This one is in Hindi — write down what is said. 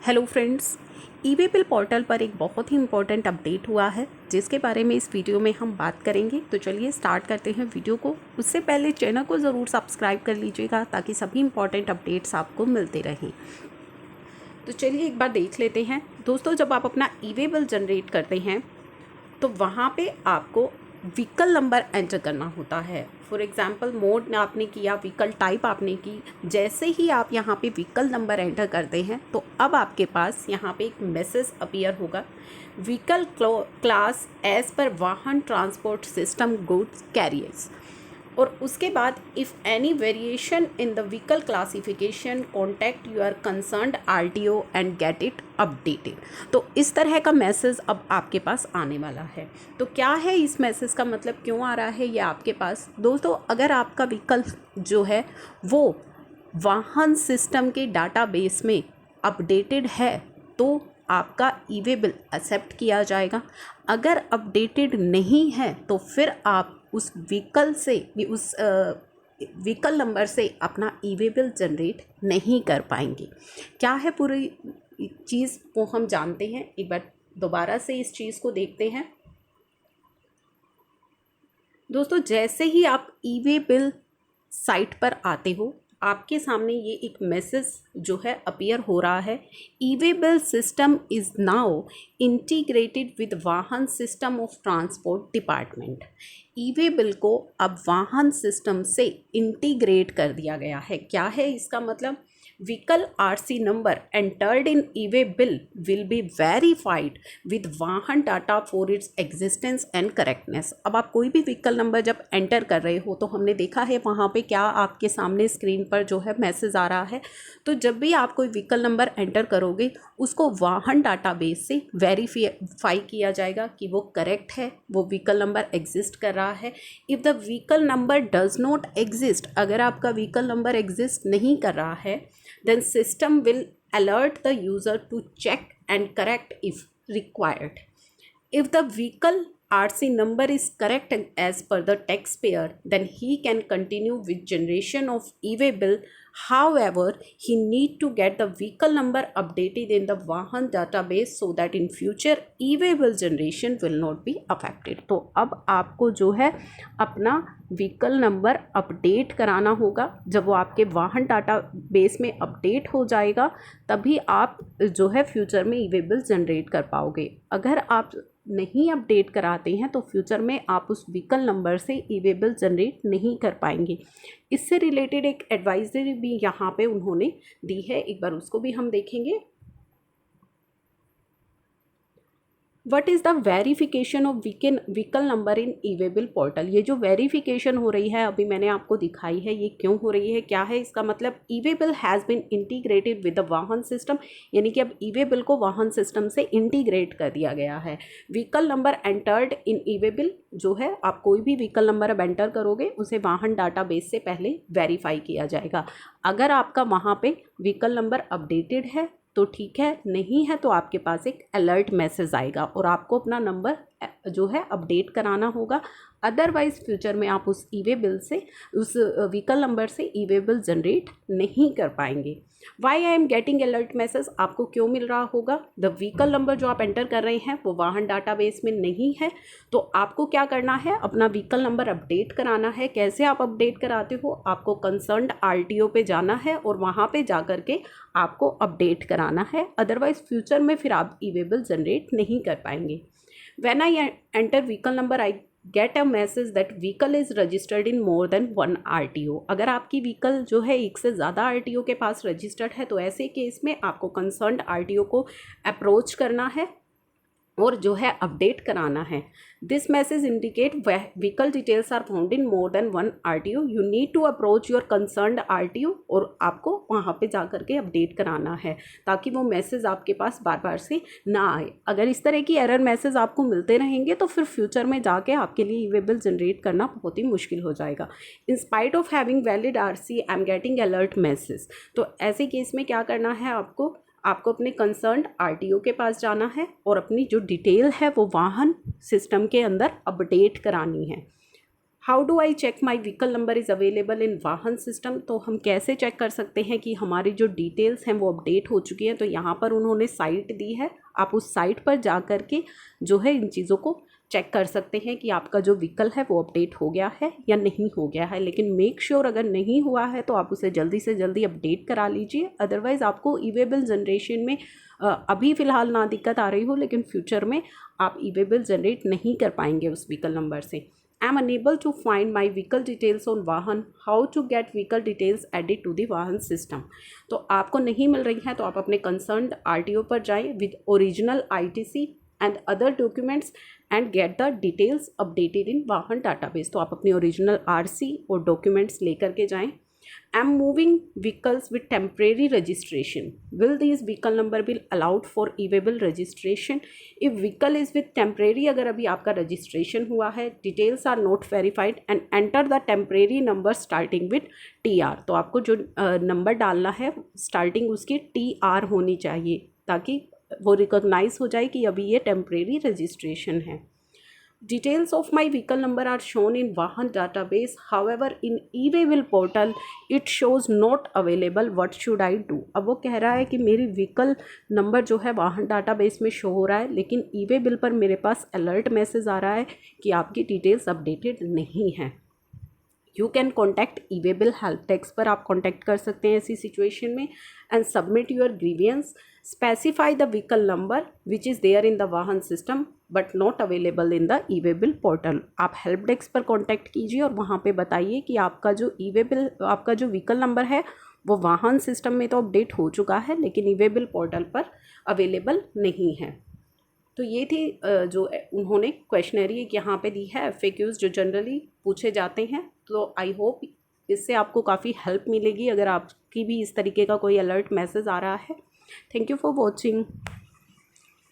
हेलो फ्रेंड्स, ई वे बिल पोर्टल पर एक बहुत ही इम्पोर्टेंट अपडेट हुआ है जिसके बारे में इस वीडियो में हम बात करेंगे। तो चलिए स्टार्ट करते हैं वीडियो को। उससे पहले चैनल को ज़रूर सब्सक्राइब कर लीजिएगा ताकि सभी इम्पोर्टेंट अपडेट्स आपको मिलते रहें। तो चलिए एक बार देख लेते हैं। दोस्तों, जब आप अपना ई वे बिल जनरेट करते हैं तो वहाँ पे आपको व्हीकल नंबर एंटर करना होता है। फॉर एग्ज़ाम्पल, मोड आपने किया, व्हीकल टाइप आपने की। जैसे ही आप यहाँ पे व्हीकल नंबर एंटर करते हैं तो अब आपके पास यहाँ पे एक मैसेज अपीयर होगा, vehicle class as per Vahan transport system goods carriers. और उसके बाद if any variation in the vehicle classification contact your concerned RTO and get it updated. तो इस तरह का मैसेज अब आपके पास आने वाला है। तो क्या है इस मैसेज का मतलब, क्यों आ रहा है ये आपके पास? दोस्तों, अगर आपका व्हीकल जो है वो वाहन सिस्टम के डाटाबेस में अपडेटेड है तो आपका ई वे बिल एक्सेप्ट किया जाएगा। अगर अपडेटेड नहीं है तो फिर आप उस व्हीकल से उस व्हीकल नंबर से अपना ई वे बिल जनरेट नहीं कर पाएंगे। क्या है पूरी चीज़ वो हम जानते हैं। एक बार दोबारा से इस चीज़ को देखते हैं। दोस्तों, जैसे ही आप ई वे बिल साइट पर आते हो आपके सामने ये एक मैसेज जो है अपीयर हो रहा है, e way bill system is now integrated with Vahan system of transport department. E way bill को अब वाहन सिस्टम से इंटीग्रेट कर दिया गया है। क्या है इसका मतलब? Vehicle RC number entered in e way bill will be verified with Vahan data for its existence and correctness. अब आप कोई भी व्हीकल नंबर जब एंटर कर रहे हो तो हमने देखा है वहाँ पे क्या आपके सामने स्क्रीन पर जो है मैसेज आ रहा है। तो जब भी आप कोई व्हीकल नंबर एंटर करोगे उसको वाहन डाटाबेस से वेरीफाई किया जाएगा कि वो करेक्ट है, वो व्हीकल नंबर एग्जिस्ट कर रहा है। If the vehicle number does not exist, अगर आपका व्हीकल नंबर एग्जिस्ट नहीं कर रहा है, then system will alert the user to check and correct if required. If the vehicle RC number is correct as per the taxpayer, then he can continue with generation of e-way bill. However, he need to get the vehicle number updated in the Vahan database so that in future e-way bill generation will not be affected. तो अब आपको जो है अपना व्हीकल नंबर अपडेट कराना होगा। जब वो आपके वाहन डाटा बेस में अपडेट हो जाएगा तभी आप जो है फ्यूचर में ई वे बिल जनरेट कर पाओगे। अगर आप नहीं अपडेट कराते हैं तो फ्यूचर में आप उस व्हीकल नंबर से ई वे बिल जनरेट नहीं कर पाएंगे। इससे रिलेटेड एक एडवाइजरी भी यहाँ पे उन्होंने दी है, एक बार उसको भी हम देखेंगे। What is the verification of vehicle number in e way bill portal. ये जो वेरीफिकेशन हो रही है अभी मैंने आपको दिखाई है, ये क्यों हो रही है, क्या है इसका मतलब? E way bill has been integrated with the Vahan system, यानी कि अब ई वे बिल को वाहन सिस्टम से इंटीग्रेट कर दिया गया है। Vehicle number entered in e way bill जो है, आप कोई भी व्हीकल नंबर अब एंटर करोगे उसे वाहन डाटाबेस से पहले वेरीफाई किया जाएगा। अगर आपका वहाँ पे व्हीकल नंबर अपडेटेड है तो ठीक है, नहीं है तो आपके पास एक अलर्ट मैसेज आएगा और आपको अपना नंबर जो है अपडेट कराना होगा। अदरवाइज़ फ्यूचर में आप उस ई वे बिल से, उस व्हीकल नंबर से ई वे बिल जनरेट नहीं कर पाएंगे। Why I am getting alert message, आपको क्यों मिल रहा होगा? द व्हीकल नंबर जो आप एंटर कर रहे हैं वो वाहन डाटाबेस में नहीं है, तो आपको क्या करना है? अपना व्हीकल नंबर अपडेट कराना है। कैसे आप अपडेट कराते हो? आपको कंसर्न्ड RTO पे जाना है और वहाँ पे जा कर के आपको अपडेट कराना है। अदरवाइज़ फ्यूचर में फिर आप ई वे बिल जनरेट नहीं कर पाएंगे। When I enter vehicle number, I get a message that vehicle is registered in more than one RTO. अगर आपकी व्हीकल जो है एक से ज़्यादा RTO के पास रजिस्टर्ड है तो ऐसे केस में आपको कंसर्न्ड RTO को अप्रोच करना है और जो है अपडेट कराना है। This message indicate vehicle details are found in more than one RTO, you need to approach your concerned RTO, और आपको वहाँ पे जा कर के अपडेट कराना है ताकि वो मैसेज आपके पास बार बार से ना आए। अगर इस तरह की एरर मैसेज आपको मिलते रहेंगे तो फिर फ्यूचर में जाके आपके लिए ई वे बिल जनरेट करना बहुत ही मुश्किल हो जाएगा। In spite of having valid RC I am getting alert message. तो ऐसे केस में क्या करना है? आपको अपने कंसर्न्ड RTO के पास जाना है और अपनी जो डिटेल है वो वाहन सिस्टम के अंदर अपडेट करानी है। How do I check my vehicle number is available in Vahan system. तो हम कैसे चेक कर सकते हैं कि हमारी जो डिटेल्स हैं वो अपडेट हो चुकी हैं। तो यहाँ पर उन्होंने साइट दी है, आप उस साइट पर जा कर के जो है इन चीज़ों को चेक कर सकते हैं कि आपका जो व्हीकल है वो अपडेट हो गया है या नहीं हो गया है। लेकिन मेक श्योर अगर नहीं हुआ है तो आप उसे जल्दी से जल्दी अपडेट करा लीजिए, अदरवाइज़ आपको ई वे बिल जनरेशन में अभी फ़िलहाल ना दिक्कत आ रही हो, लेकिन फ्यूचर में आप ई वे बिल जनरेट नहीं कर पाएंगे उस व्हीकल नंबर से। I am unable to find my vehicle details on Vahan, how to get vehicle details added to the Vahan system. तो आपको नहीं मिल रही हैं तो आप अपने कंसर्न्ड आरटीओ पर जाएं with original ITC and other documents and get the details updated in वाहन डाटाबेस। तो आप अपनी ओरिजिनल आरसी और डॉक्यूमेंट्स लेकर के जाएं। I'm moving vehicles with temporary registration. Will these vehicle number be allowed for e-way-bill registration? If vehicle is with temporary, अगर अभी आपका registration हुआ है, details are not verified and enter the temporary number starting with TR. तो आपको जो नंबर डालना है स्टार्टिंग उसकी TR होनी चाहिए ताकि वो रिकॉग्नाइज हो जाए कि अभी ये टेम्परेरी रजिस्ट्रेशन है। Details of my vehicle number are shown in Vahan database. However, in e-way bill portal it shows not available. What should I do? अब वो कह रहा है कि मेरी व्हीकल नंबर जो है वाहन डाटाबेस में शो हो रहा है, लेकिन ई-वे बिल पर मेरे पास अलर्ट मैसेज आ रहा है कि आपकी डिटेल्स अपडेटेड नहीं हैं। You can contact e way bill help desk पर आप कॉन्टैक्ट कर सकते हैं ऐसी सिचुएशन में and submit your grievance. Specify the vehicle number which is there in the Vahan system but not available in the e way bill portal. आप हेल्प डेस्क पर कॉन्टैक्ट कीजिए और वहाँ पे बताइए कि आपका जो ई-वे बिल आपका जो व्हीकल नंबर है वो वाहन सिस्टम में तो अपडेट हो चुका है लेकिन ई-वे बिल पोर्टल पर अवेलेबल नहीं है। तो ये थी जो उन्होंने क्वेश्चनरी यहाँ पे दी है, FAQs जो जनरली पूछे जाते हैं। तो आई होप इससे आपको काफ़ी हेल्प मिलेगी अगर आपकी भी इस तरीके का कोई अलर्ट मैसेज आ रहा है। Thank you for watching.